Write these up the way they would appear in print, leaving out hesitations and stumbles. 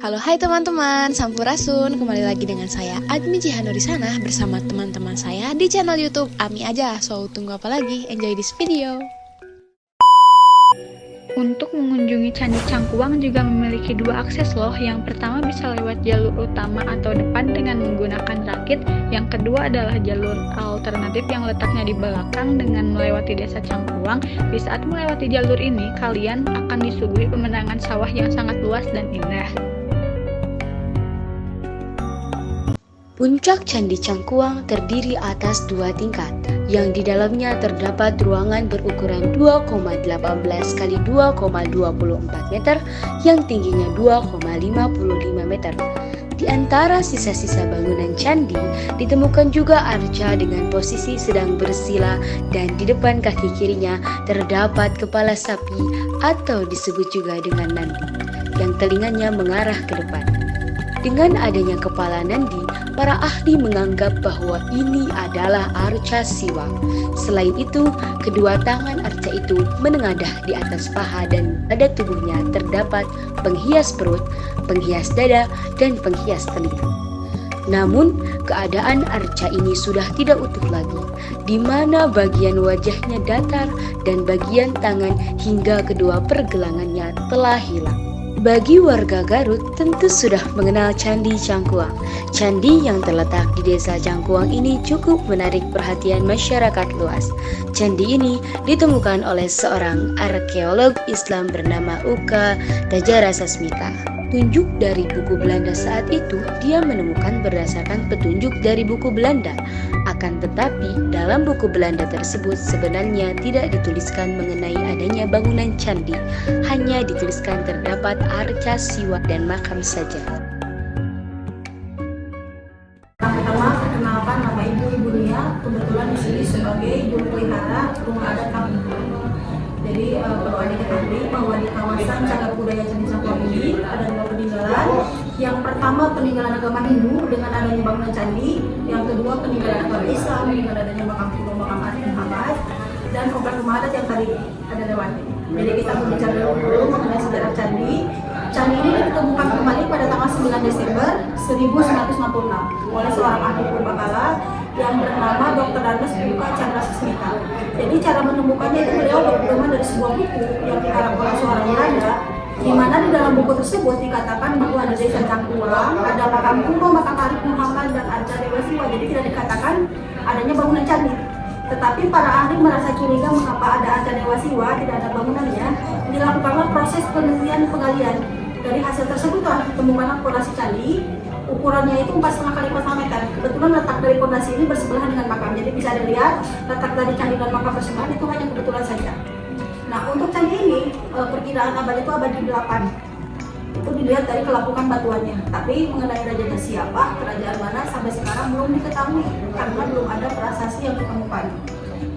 Halo hai teman-teman, Sampurasun. Kembali lagi dengan saya Admi Jihano di sana bersama teman-teman saya di channel YouTube Ami Aja. So, tunggu apa lagi? Enjoy this video. Untuk mengunjungi Candi Cangkuang juga memiliki dua akses loh. Yang pertama bisa lewat jalur utama atau depan dengan menggunakan rakit. Yang kedua adalah jalur alternatif yang letaknya di belakang dengan melewati desa Cangkuang. Di saat melewati jalur ini, kalian akan disuguhi pemandangan sawah yang sangat luas dan indah. Puncak Candi Cangkuang terdiri atas dua tingkat, yang di dalamnya terdapat ruangan berukuran 2,18 x 2,24 meter yang tingginya 2,55 meter. Di antara sisa-sisa bangunan candi ditemukan juga arca dengan posisi sedang bersila dan di depan kaki kirinya terdapat kepala sapi atau disebut juga dengan nandi yang telinganya mengarah ke depan. Dengan adanya kepala nandi, para ahli menganggap bahwa ini adalah arca Siwa. Selain itu, kedua tangan arca itu menengadah di atas paha dan pada tubuhnya terdapat penghias perut, penghias dada, dan penghias telinga. Namun, keadaan arca ini sudah tidak utuh lagi, di mana bagian wajahnya datar dan bagian tangan hingga kedua pergelangannya telah hilang. Bagi warga Garut tentu sudah mengenal Candi Cangkuang. Candi yang terletak di desa Cangkuang ini cukup menarik perhatian masyarakat luas. Candi ini ditemukan oleh seorang arkeolog Islam bernama Uka Tajara Sasmita. Tunjuk dari buku Belanda saat itu dia menemukan berdasarkan petunjuk dari buku Belanda. Akan tetapi dalam buku Belanda tersebut sebenarnya tidak dituliskan mengenai adanya bangunan candi, hanya dituliskan terdapat arca Siwa dan makam saja. Pertama, perkenalkan nama Ibu Nia, kebetulan di sini sebagai juru pelihara rumah adat kami. Jadi perlu diketahui bahwa di kawasan cagar budaya Candi Cangkuang ini ada dua peninggalan. Yang pertama peninggalan agama Hindu dengan adanya bangunan candi. Yang kedua peninggalan agama Islam dengan adanya makam kuno, makam adat Muhammad, dan komplek rumah adat yang tadi ada lewati. Jadi kita berbicara dulu mengenai sejarah candi. Candi ini ditemukan kembali pada tanggal 9 Desember 1966 oleh seorang ahli purbakala yang bernama Dr. Darmas Uka Chandra Sasmita. Jadi cara menemukannya itu beliau berpedoman dari sebuah buku yang dikarang oleh seorang Belanda, di mana di dalam buku tersebut dikatakan bahwa ada desa Cangkuang, ada makam kuno, makam Arif Muhammad dan arca Dewa Siwa. Jadi tidak dikatakan adanya bangunan candi. Tetapi para ahli merasa curiga mengapa ada arca Dewa Siwa, tidak ada bangunannya. Dilakukanlah proses penelitian penggalian. Dari hasil tersebut telah ditemukan fondasi candi. Ukurannya itu 4,5 kali 4,5 meter. Kebetulan letak dari fondasi ini bersebelahan dengan makam. Jadi bisa dilihat letak dari candi dan makam bersebelahan itu hanya kebetulan saja. Nah, untuk candi ini perkiraan abad itu abad ke-8. Itu dilihat dari kelapukan batuannya. Tapi mengenai rajanya siapa, kerajaan mana sampai sekarang belum diketahui karena belum ada prasasti yang ditemukan.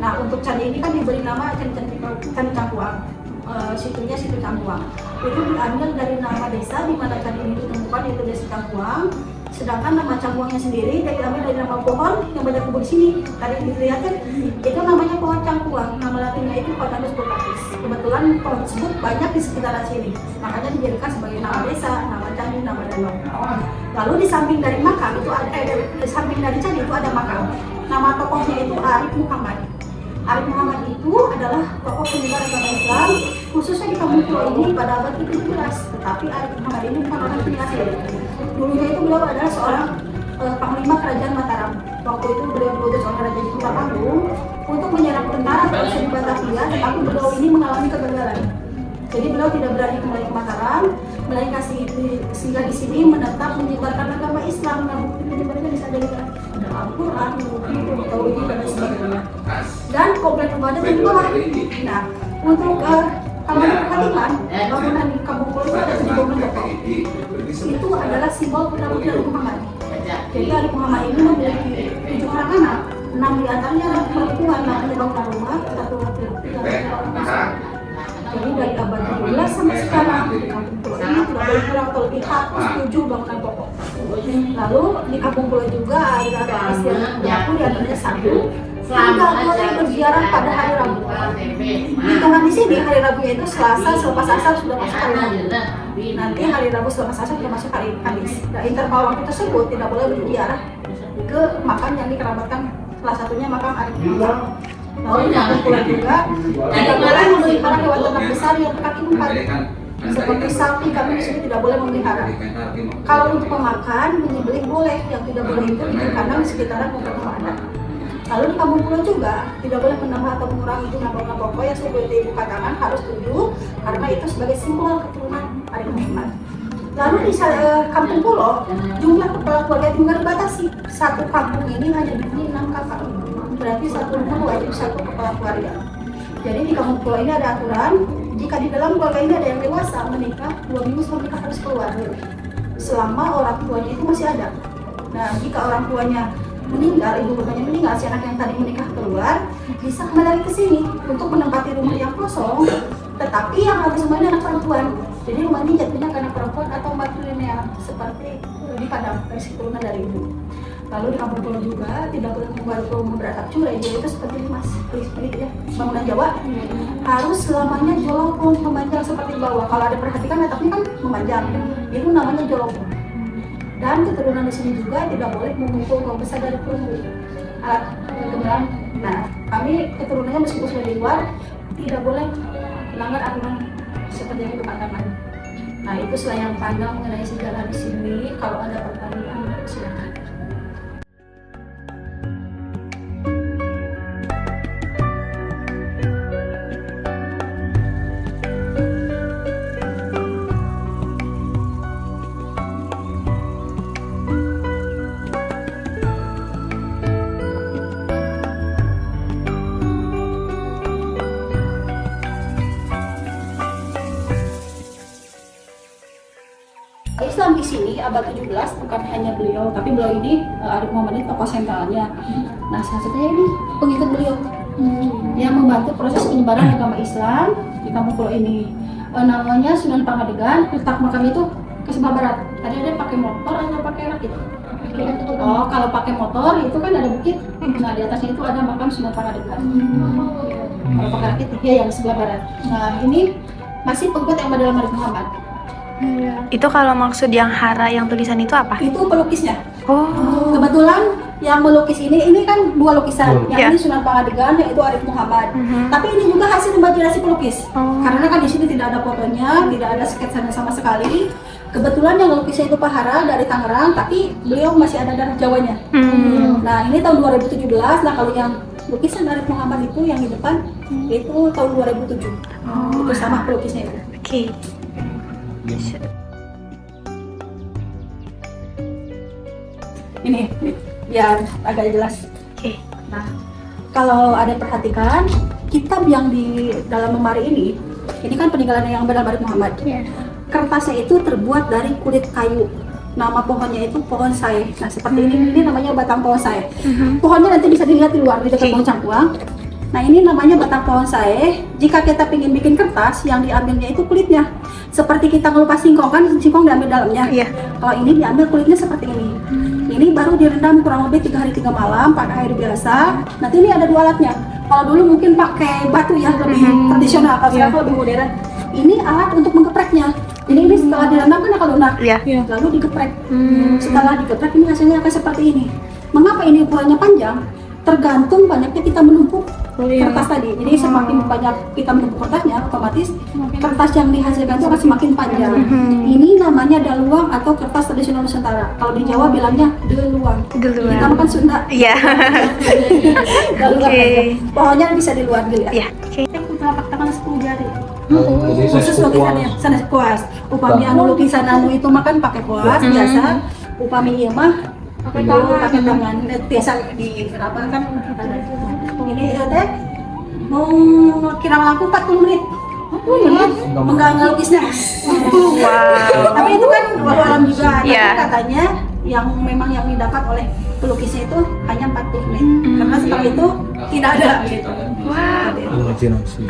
Nah, untuk candi ini kan diberi nama Candi Cangkuang. Situnya situ Cangkuang. Itu diambil dari nama desa di mana candi ini ditemukan, yaitu desa Cangkuang. Sedangkan nama Cangkuangnya sendiri diambil dari nama pohon yang banyak tumbuh di sini. Tadi dilihatkan itu namanya pohon Cangkuang. Nama latinnya itu Pandanus purpuris. Kebetulan pohon tersebut banyak di sekitaran sini, makanya dijadikan sebagai nama desa, nama candi, nama danau. Lalu di samping dari makam itu ada di samping dari candi itu ada makam. Nama tokohnya itu Arif Muhammad. Arif Muhammad itu adalah tokoh penyebar agama Islam, khususnya di kampung pulau ini pada abad ke-17. Tetapi Arif Muhammad ini bukan orang sini asli. Dulunya itu beliau adalah seorang panglima kerajaan Mataram. Waktu itu beliau diutus oleh Raja Sultan untuk menyerang tentara Persia di Batavia, tetapi beliau ini mengalami kegagalan. Jadi beliau tidak berani kembali ke Mataram, melainkan sehingga di sini menetap menyebarkan agama Islam. Nah, bukti penyebarannya bisa dilihat ada Al-Quran, bukti itu Tauhid dan sebagainya. Dan komplek rumah adat di bawah. Nah, untuk kalau diperhatikan bangunan di Kampung Pulau itu ada 7 bangunan pokok. Itu adalah simbol putra-putri Arif Muhammad. Jadi Arif Muhammad ini memiliki 7 orang anak, 6 diantaranya adalah perempuan, namanya bangunan rumah, 1 laki-laki dan 1 orang perempuan. Jadi dari abad 17 sampai sekarang di Kampung Pulau ini sudah boleh kurang atau lebih hapus 7 bangunan pokok. Lalu di Kampung Pulau juga ada istilah berlaku di antaranya 1 tidak boleh berziarah pada hari Rabu. Hitungan di sini hari Rabu itu Selasa selepas asar sudah masuk hari Rabu. Nanti hari Rabu selepas asar sudah masuk hari Kamis. Nah, interval waktu tersebut tidak boleh berziarah ke makam yang dikerabatkan. Salah satunya makam Arif Muhammad. Lalu pula juga tidak boleh memelihara hewan ternak besar yang berkaki 4. Seperti sapi, kami di sini tidak boleh memelihara. Kalau untuk memakan, menyembelih boleh. Yang tidak boleh itu bikin kandang di sekitaran beberapa adat. Lalu di kampung pulau juga tidak boleh menambah atau mengurangi jumlah pokok yang seperti ibu katakan harus 7 karena itu sebagai simbol keturunan Arif Muhammad. Lalu di kampung pulau jumlah kepala keluarga juga dibatasi. Satu kampung ini hanya dihuni 6 kakak. Berarti satu rumah wajib 1 kepala keluarga. Jadi di kampung pulau ini ada aturan jika di dalam keluarga ini ada yang dewasa menikah 2 minggu sebelum menikah harus keluar selama orang tuanya itu masih ada. Nah, jika orang tuanya meninggal, ibu bapaknya meninggal, si anak yang tadi menikah keluar bisa kembali lagi ke sini untuk menempati rumah yang kosong, tetapi yang harus semuanya anak perempuan. Jadi rumah ini jatuhnya ke anak perempuan atau matrilineal seperti di Padang, versi turunan dari ibu. Lalu di kampung pulau juga tidak boleh membuat rumah beratap curai, jadi itu seperti mas, pelit ya, bangunan Jawa harus selamanya jolopong memanjang seperti bawah. Kalau ada perhatikan atapnya kan memanjang, itu namanya jolopong. Dan keturunan di sini juga tidak boleh memukul kaum besar dari perunggu alat kebenaran. Nah, kami keturunannya meskipun sudah di luar tidak boleh melanggar aturan seperti yang dikatakan. Nah, itu selain yang panjang mengenai sejarah di sini. Kalau ada pertanyaan silakan. Islam di sini abad 17 bukan hanya beliau, tapi beliau ini Arif Muhammad ini tokoh sentralnya. Nah, salah satunya ini pengikut beliau yang membantu proses penyebaran agama Islam di kampung pulau ini. Namanya Sunan Pangadegan. Letak makam itu ke sebelah barat. Tadi ada pakai motor atau pakai rakit? Oh, kalau pakai motor itu kan ada bukit. Nah, di atasnya itu ada makam Sunan Pangadegan. Kalau pakai rakit ya yang di sebelah barat. Nah, ini masih pengikut yang dalam Arif Muhammad. Itu kalau maksud yang hara yang tulisan itu apa? Itu pelukisnya. Oh. Kebetulan yang melukis ini kan 2 lukisan. Yang ini Sunan Pangadegan, yaitu Arif Muhammad. Tapi ini juga hasil imajinasi pelukis. Karena kan di sini tidak ada fotonya, tidak ada sketsanya sama sekali. Kebetulan yang melukisnya itu Pak Hara dari Tangerang, tapi beliau masih ada darah Jawanya. Nah, ini tahun 2017. Nah, kalau yang lukisan Arif Muhammad itu yang di depan itu tahun 2007. Itu sama pelukisnya itu. Oke. Ini biar agak jelas. Oke. Nah, kalau ada perhatikan kitab yang di dalam lemari ini kan peninggalan yang benar Arif Muhammad. Kertasnya itu terbuat dari kulit kayu. Nama pohonnya itu pohon sae. Nah, seperti ini namanya batang pohon sae. Pohonnya nanti bisa dilihat di luar di dekat pohon cangkuang. Nah, ini namanya batang pohon sae. Jika kita ingin bikin kertas, yang diambilnya itu kulitnya. Seperti kita ngelupas singkong, kan singkong diambil dalamnya. Kalau ini diambil kulitnya seperti ini. Ini baru direndam kurang lebih 3 hari 3 malam pakai air biasa. Nanti ini ada 2 alatnya. Kalau dulu mungkin pakai batu ya, lebih tradisional. Kalau sekarang lebih modern. Ini alat untuk menggepreknya. Jadi ini setelah direndam kan akan lunak. Lalu digeprek. Setelah digeprek ini hasilnya akan seperti ini. Mengapa ini ukurannya panjang? Tergantung banyaknya kita menumpuk kertas tadi. Jadi semakin banyak kita menumpuk kertasnya, otomatis kertas yang dihasilkan itu akan semakin panjang. Ini namanya daluang atau kertas tradisional Nusantara. Kalau di Jawa bilangnya deluang. Kita makan Sunda. Iya. Daluang. Pokoknya bisa di luar dulu ya. Telapak tangan 10 jari. Khusus lukisannya sanes kuas. Upami anu lukisan anu itu makan pakai kuas biasa. Upami ieu mah pakai tangan. Biasa di apa kan ini teh mau kirang langkung 40 menit. Enggak ngelukisnya. Wow. Tapi itu kan baru alam juga. Tapi katanya yang memang yang didapat oleh pelukisnya itu hanya 40 menit. Karena setelah itu tidak ada gitu. Wow.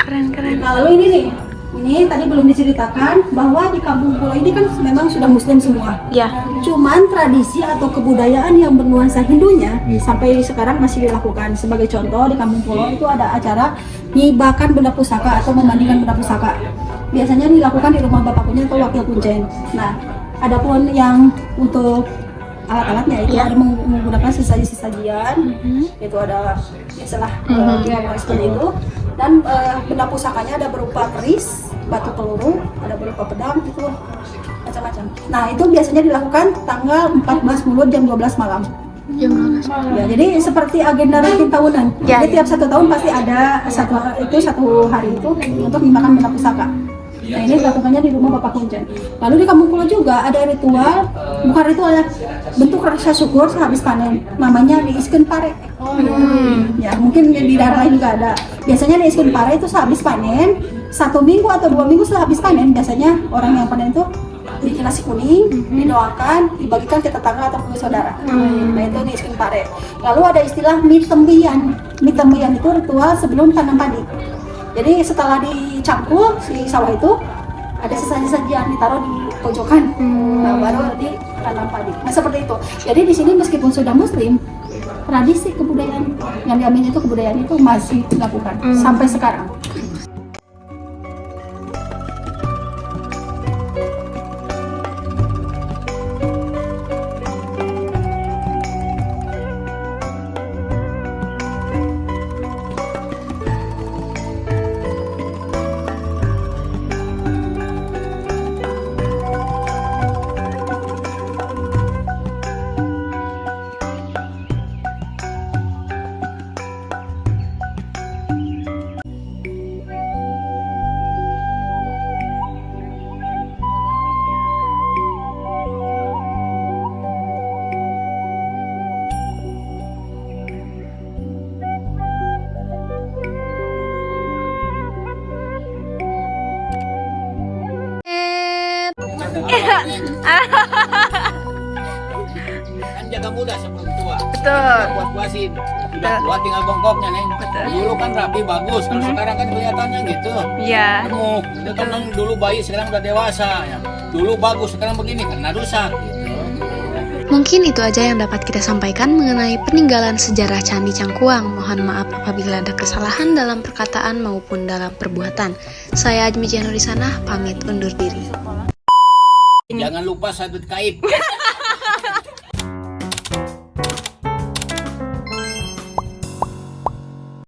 Keren. Nah, lalu ini nih Ini tadi belum diceritakan bahwa di Kampung Pulau ini kan memang sudah Muslim semua. Ya. Cuman tradisi atau kebudayaan yang bernuansa Hindunya sampai sekarang masih dilakukan. Sebagai contoh di Kampung Pulau itu ada acara ngibahkan benda pusaka atau memandikan benda pusaka. Biasanya dilakukan di rumah Bapak Kuncen atau Wakil Kuncen. Nah, adapun yang untuk alat-alatnya itu ada menggunakan sesaji-sesajian, itu ada biasalah seperti itu. Dan benda pusakanya ada berupa keris, batu peluru, ada berupa pedang, itu macam-macam. Nah, itu biasanya dilakukan tanggal 14 Mulut jam 12 malam. Ya, jadi seperti agenda rutin tahunan. Ya, Jadi tiap 1 tahun pasti ada satu hari itu untuk menggunakan benda pusaka. Nah, ini dilakukannya di rumah Bapak Kuncen. Lalu di Kampung Pulau juga ada ritual, bukan ritual ya, bentuk rasa syukur sehabis panen. Namanya diiskeun pare. Ya, mungkin di daerah lain juga ada. Biasanya diiskeun pare itu sehabis panen, 1 minggu atau 2 minggu setelah habis panen, biasanya orang yang panen itu bikin nasi kuning, didoakan, dibagikan ke tetangga atau ke saudara. Nah, itu diiskeun pare. Lalu ada istilah mitembian. Mitembian itu ritual sebelum tanam padi. Jadi setelah dicangkul si sawah itu ada sesaji-sajian ditaruh di pojokan, nah baru ditanam padi. Nah seperti itu. Jadi di sini meskipun sudah Muslim, tradisi kebudayaan yang diambil itu kebudayaan itu masih dilakukan sampai sekarang. Kan jaga muda sebelum tua. Betul. Puas-puasin. Sudah tua tinggal bongkoknya, Neng. Betul. Dulu kan rapi bagus, kalau sekarang kan kelihatannya gitu. Iya. Gemuk. Itu kan dulu bayi, sekarang udah dewasa. Ya. Dulu bagus, sekarang begini karena rusak. Gitu. Mungkin itu aja yang dapat kita sampaikan mengenai peninggalan sejarah Candi Cangkuang. Mohon maaf apabila ada kesalahan dalam perkataan maupun dalam perbuatan. Saya Admi Jihanurisana, pamit undur diri. Jangan lupa sabit kaib.